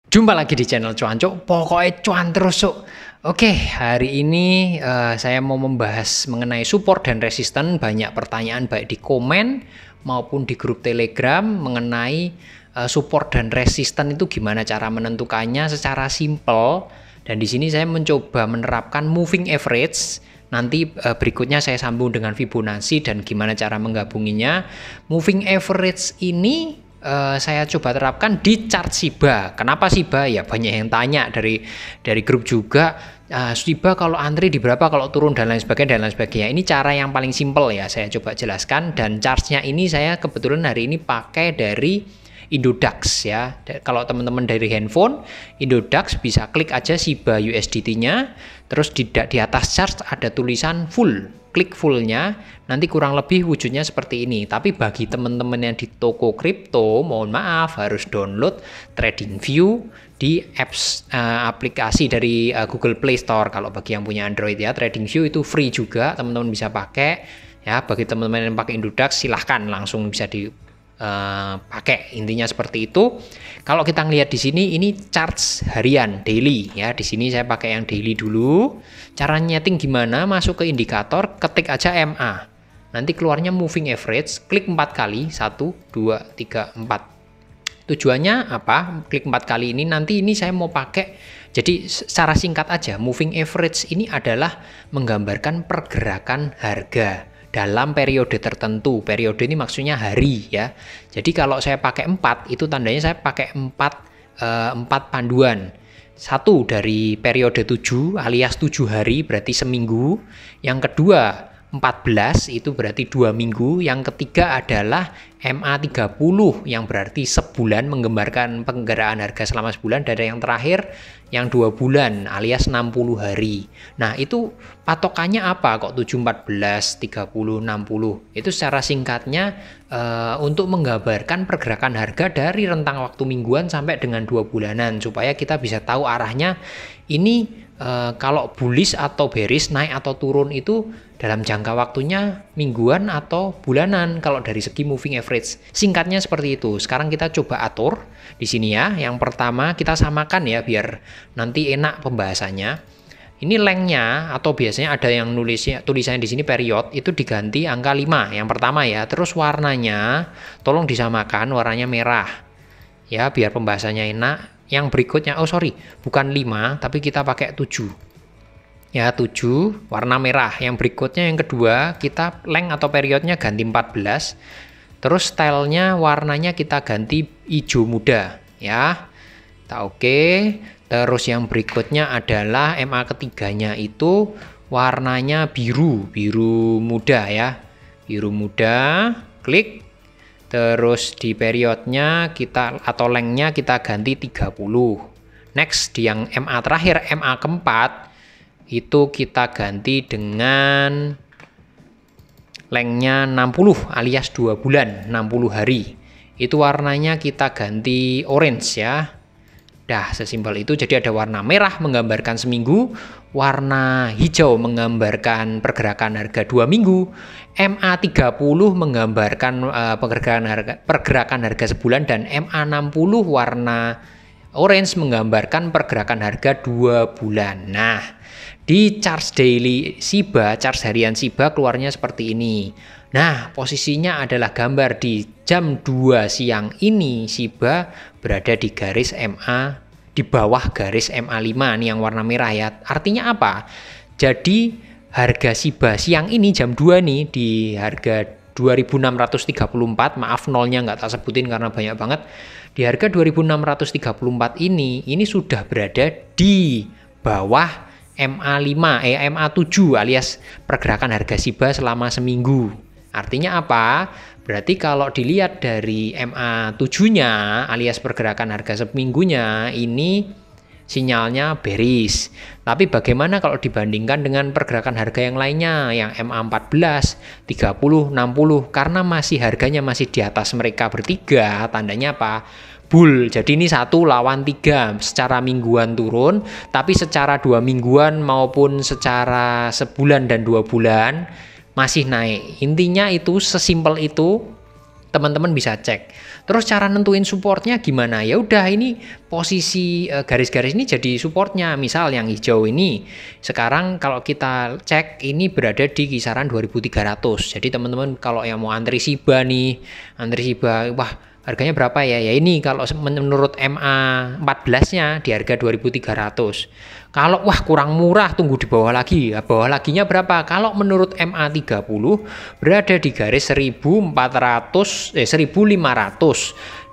Jumpa lagi di channel Cuancuk, pokoknya cuan terus Cuk. Oke, hari ini saya mau membahas mengenai support dan resisten. Banyak pertanyaan baik di komen maupun di grup Telegram mengenai support dan resisten itu gimana cara menentukannya secara simple. Dan di sini saya mencoba menerapkan moving average. Nanti berikutnya saya sambung dengan Fibonacci dan gimana cara menggabunginya. Moving average ini saya coba terapkan di chart Shiba. Kenapa Shiba? Ya banyak yang tanya dari grup juga. Shiba kalau antri di berapa, kalau turun dan lain sebagainya. Ini cara yang paling simple ya. Saya coba jelaskan dan chartnya ini saya kebetulan hari ini pakai dari Indodax ya. Kalau teman-teman dari handphone Indodax bisa klik aja Shiba USDT-nya, terus di atas chart ada tulisan full. Klik fullnya, nanti kurang lebih wujudnya seperti ini. Tapi bagi teman-teman yang di toko kripto, mohon maaf harus download TradingView di aplikasi dari Google Play Store. Kalau bagi yang punya Android ya, TradingView itu free juga, teman-teman bisa pakai. Ya, bagi teman-teman yang pakai Indodax silahkan langsung bisa pakai, intinya seperti itu. Kalau kita ngelihat di sini ini charts harian daily ya. Di sini saya pakai yang daily dulu. Cara nyeting gimana? Masuk ke indikator, ketik aja MA. Nanti keluarnya moving average, klik 4 kali, 1 2 3 4. Tujuannya apa? Klik 4 kali ini nanti ini saya mau pakai. Jadi secara singkat aja, moving average ini adalah menggambarkan pergerakan harga dalam periode tertentu. Periode ini maksudnya hari ya. Jadi kalau saya pakai 4 itu tandanya saya pakai 4 panduan. Satu dari periode 7 alias 7 hari berarti seminggu. Yang kedua 14 itu berarti 2 minggu. Yang ketiga adalah MA30 yang berarti sebulan, menggambarkan penggerakkan harga selama sebulan. Dan yang terakhir yang 2 bulan alias 60 hari. Nah itu patokannya apa kok 7, 14, 30, 60? Itu secara singkatnya untuk menggambarkan pergerakan harga dari rentang waktu mingguan sampai dengan 2 bulanan. Supaya kita bisa tahu arahnya ini kalau bullish atau bearish, naik atau turun itu dalam jangka waktunya mingguan atau bulanan kalau dari segi moving average. Singkatnya seperti itu. Sekarang kita coba atur di sini ya. Yang pertama kita samakan ya biar nanti enak pembahasannya. Ini lengthnya atau biasanya ada yang tulisannya di sini period itu diganti angka 5 yang pertama ya. Terus warnanya tolong disamakan warnanya merah. Ya biar pembahasannya enak. Yang berikutnya bukan 5 tapi kita pakai 7. Ya 7 warna merah. Yang berikutnya yang kedua kita length atau periodnya ganti 14. Terus stylenya warnanya kita ganti hijau muda ya. Oke. Terus yang berikutnya adalah MA ketiganya itu warnanya biru muda ya. Biru muda. Klik. Terus di periodnya kita atau lengthnya kita ganti 30. Next di yang MA terakhir, MA keempat itu kita ganti dengan lengthnya 60 alias 2 bulan, 60 hari. Itu warnanya kita ganti orange ya. Dah sesimpel itu. Jadi ada warna merah menggambarkan seminggu, warna hijau menggambarkan pergerakan harga 2 minggu, MA30 menggambarkan pergerakan harga sebulan, dan MA60 warna orange menggambarkan pergerakan harga 2 bulan. Nah, di charts daily Shiba, charts harian Shiba keluarnya seperti ini. Nah, posisinya adalah gambar di jam 2 siang ini Shiba berada di garis MA, di bawah garis MA5 nih yang warna merah ya. Artinya apa? Jadi harga Shiba siang ini jam 2 nih di harga 2634, maaf nolnya nggak tak sebutin karena banyak banget. Di harga 2634 ini sudah berada di bawah MA7 alias pergerakan harga Shiba selama seminggu. Artinya apa? Berarti kalau dilihat dari MA7-nya alias pergerakan harga seminggunya ini sinyalnya bearish. Tapi bagaimana kalau dibandingkan dengan pergerakan harga yang lainnya yang MA14, 30, 60? Karena harganya masih di atas mereka bertiga, tandanya apa? Bull. Jadi ini 1 lawan 3 secara mingguan turun, tapi secara 2 mingguan maupun secara sebulan dan 2 bulan masih naik. Intinya itu sesimpel itu, teman-teman bisa cek. Terus cara nentuin supportnya gimana? Ya udah, ini posisi garis-garis ini jadi supportnya. Misal yang hijau ini sekarang kalau kita cek ini berada di kisaran 2.300. Jadi teman-teman kalau yang mau antri Shiba nih, antri Shiba, wah harganya berapa ya? Ya ini kalau menurut MA 14-nya di harga 2.300. Kalau wah kurang murah, tunggu di bawah lagi. Ya, bawah laginya berapa? Kalau menurut MA 30 berada di garis 1.500.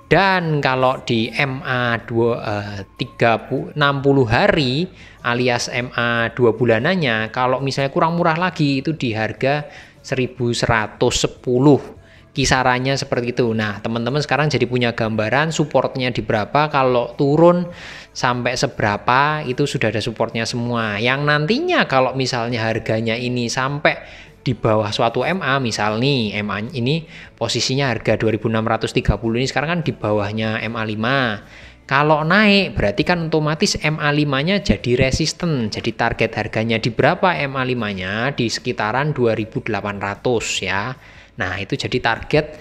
Dan kalau di MA 60 hari alias MA 2 bulanannya, kalau misalnya kurang murah lagi itu di harga 1.110. Kisarannya seperti itu. Nah, teman-teman sekarang jadi punya gambaran supportnya di berapa, kalau turun sampai seberapa itu sudah ada supportnya semua. Yang nantinya kalau misalnya harganya ini sampai di bawah suatu MA, misal nih MA ini posisinya harga 2.630 ini sekarang kan di bawahnya MA 5. Kalau naik berarti kan otomatis MA 5-nya jadi resisten. Jadi target harganya di berapa MA 5-nya? Di sekitaran 2.800 ya. Nah, itu jadi target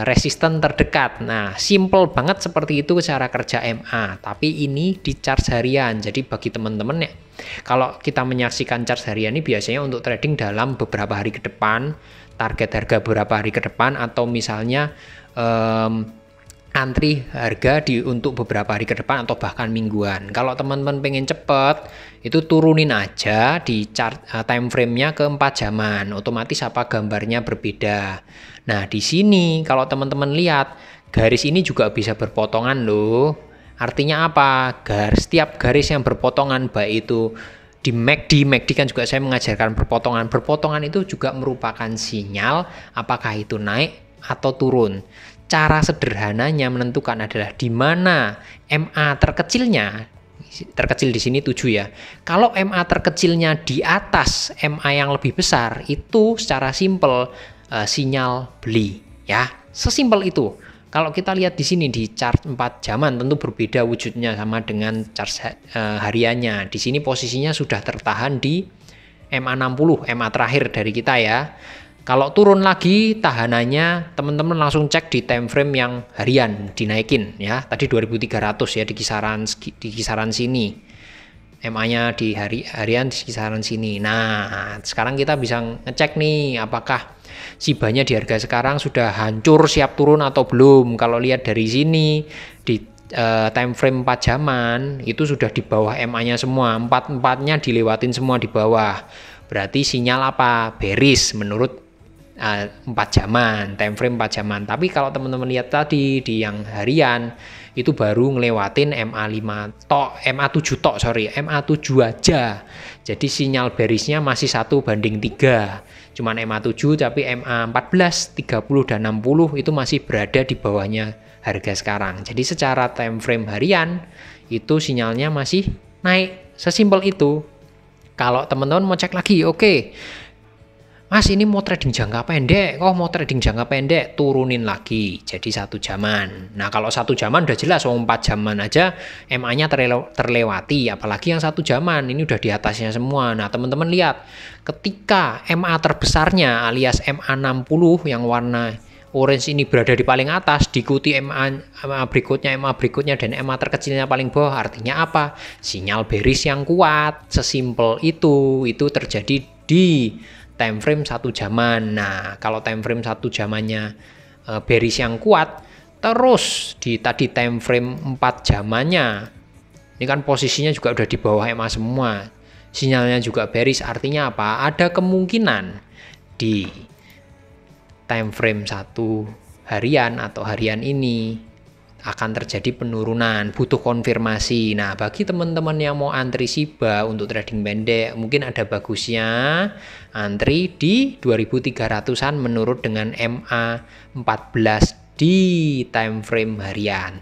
resisten terdekat. Nah, simple banget seperti itu cara kerja MA. Tapi ini di chart harian. Jadi bagi teman-teman ya, kalau kita menyaksikan chart harian ini biasanya untuk trading dalam beberapa hari ke depan, target harga beberapa hari ke depan, atau misalnya antri harga untuk beberapa hari ke depan atau bahkan mingguan. Kalau teman-teman pengen cepet, itu turunin aja di chart time frame-nya ke 4 jaman. Otomatis apa gambarnya berbeda. Nah, di sini kalau teman-teman lihat, garis ini juga bisa berpotongan loh. Artinya apa? Setiap garis yang berpotongan, baik itu di MACD kan juga saya mengajarkan berpotongan. Berpotongan itu juga merupakan sinyal apakah itu naik atau turun. Cara sederhananya menentukan adalah di mana MA terkecilnya, terkecil di sini 7 ya. Kalau MA terkecilnya di atas MA yang lebih besar, itu secara simpel sinyal beli ya. Sesimpel itu. Kalau kita lihat di sini di chart 4 jaman tentu berbeda wujudnya sama dengan chart hariannya. Di sini posisinya sudah tertahan di MA 60, MA terakhir dari kita ya. Kalau turun lagi tahanannya, teman-teman langsung cek di time frame yang harian dinaikin ya. Tadi 2.300 ya, di kisaran sini. MA-nya di harian di kisaran sini. Nah, sekarang kita bisa ngecek nih apakah Shibanya di harga sekarang sudah hancur siap turun atau belum. Kalau lihat dari sini di time frame 4 jaman itu sudah di bawah MA-nya semua. 4-4-nya dilewatin semua di bawah. Berarti sinyal apa? Bearish menurut 4 jaman, time frame 4 jaman. Tapi kalau teman-teman lihat tadi di yang harian itu baru ngelewatin MA 5 tok, MA 7 tok, MA 7 aja. Jadi sinyal bearishnya masih 1:3. Cuman MA 7 tapi MA 14, 30 dan 60 itu masih berada di bawahnya harga sekarang. Jadi secara time frame harian itu sinyalnya masih naik. Sesimpel itu. Kalau teman-teman mau cek lagi, oke. Mas ini mau trading jangka pendek, mau trading jangka pendek, turunin lagi jadi 1 jaman. Nah kalau 1 jaman udah jelas, 4 jaman aja MA-nya terlewati, apalagi yang 1 jaman ini udah di atasnya semua. Nah teman-teman lihat, ketika MA terbesarnya alias MA 60 yang warna orange ini berada di paling atas, diikuti MA berikutnya dan MA terkecilnya paling bawah, artinya apa? Sinyal bearish yang kuat, sesimpel itu terjadi di time frame 1 jaman. Nah, kalau time frame 1 jamannya bearish yang kuat, terus di tadi time frame 4 jamannya, ini kan posisinya juga udah di bawah MA semua, sinyalnya juga bearish, artinya apa? Ada kemungkinan di time frame 1 harian atau harian ini akan terjadi penurunan, butuh konfirmasi. Nah, bagi teman-teman yang mau antri Shiba untuk trading pendek, mungkin ada bagusnya antri di 2.300-an menurut dengan MA 14 di time frame harian.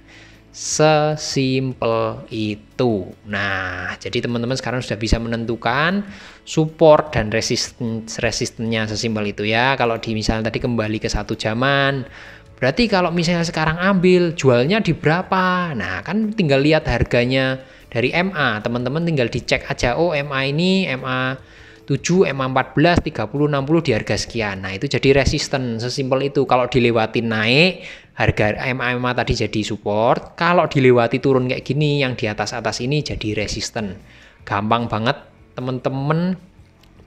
Sesimpel itu. Nah, jadi teman-teman sekarang sudah bisa menentukan support dan resistennya sesimpel itu ya. Kalau di misalnya tadi kembali ke 1 jaman, berarti kalau misalnya sekarang ambil, jualnya di berapa? Nah, kan tinggal lihat harganya dari MA. Teman-teman tinggal dicek aja, oh MA ini, MA 7, MA 14, 30, 60 di harga sekian. Nah, itu jadi resisten, sesimpel itu. Kalau dilewatin naik, harga MA tadi jadi support, kalau dilewati turun kayak gini yang di atas-atas ini jadi resisten. Gampang banget teman-teman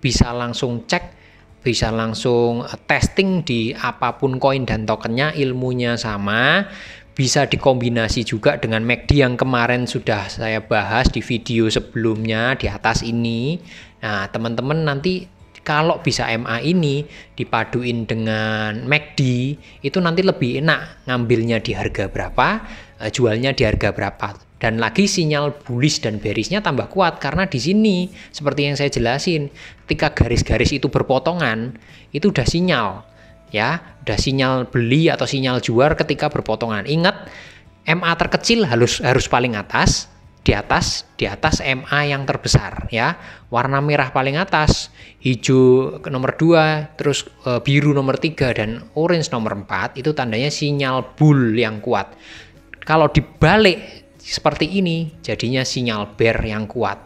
bisa langsung cek, bisa langsung testing di apapun koin dan tokennya, ilmunya sama. Bisa dikombinasi juga dengan MACD yang kemarin sudah saya bahas di video sebelumnya di atas ini. Nah, teman-teman nanti kalau bisa MA ini dipaduin dengan MACD, itu nanti lebih enak ngambilnya di harga berapa, jualnya di harga berapa. Dan lagi sinyal bullish dan bearishnya tambah kuat karena di sini seperti yang saya jelasin, ketika garis-garis itu berpotongan, itu udah sinyal. Ya, udah sinyal beli atau sinyal jual ketika berpotongan. Ingat, MA terkecil harus paling atas, di atas MA yang terbesar ya. Warna merah paling atas, hijau nomor 2, terus biru nomor 3 dan orange nomor 4 itu tandanya sinyal bull yang kuat. Kalau dibalik seperti ini jadinya sinyal bear yang kuat.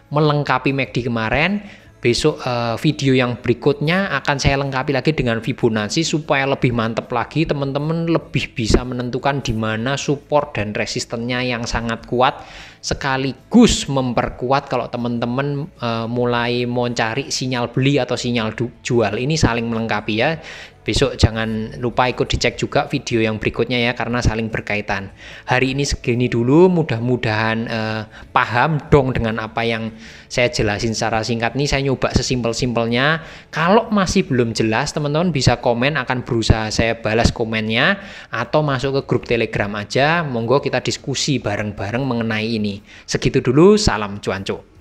Melengkapi MACD kemarin. Besok video yang berikutnya akan saya lengkapi lagi dengan Fibonacci supaya lebih mantap lagi, teman-teman lebih bisa menentukan di mana support dan resistennya yang sangat kuat, sekaligus memperkuat kalau teman-teman mulai mau cari sinyal beli atau sinyal jual. Ini saling melengkapi ya. Besok jangan lupa ikut dicek juga video yang berikutnya ya, karena saling berkaitan. Hari ini segini dulu, mudah-mudahan paham dong dengan apa yang saya jelasin secara singkat nih. Saya nyoba sesimpel-simpelnya. Kalau masih belum jelas, teman-teman bisa komen, akan berusaha saya balas komennya, atau masuk ke grup Telegram aja. Monggo kita diskusi bareng-bareng mengenai ini. Segitu dulu, salam cuanco.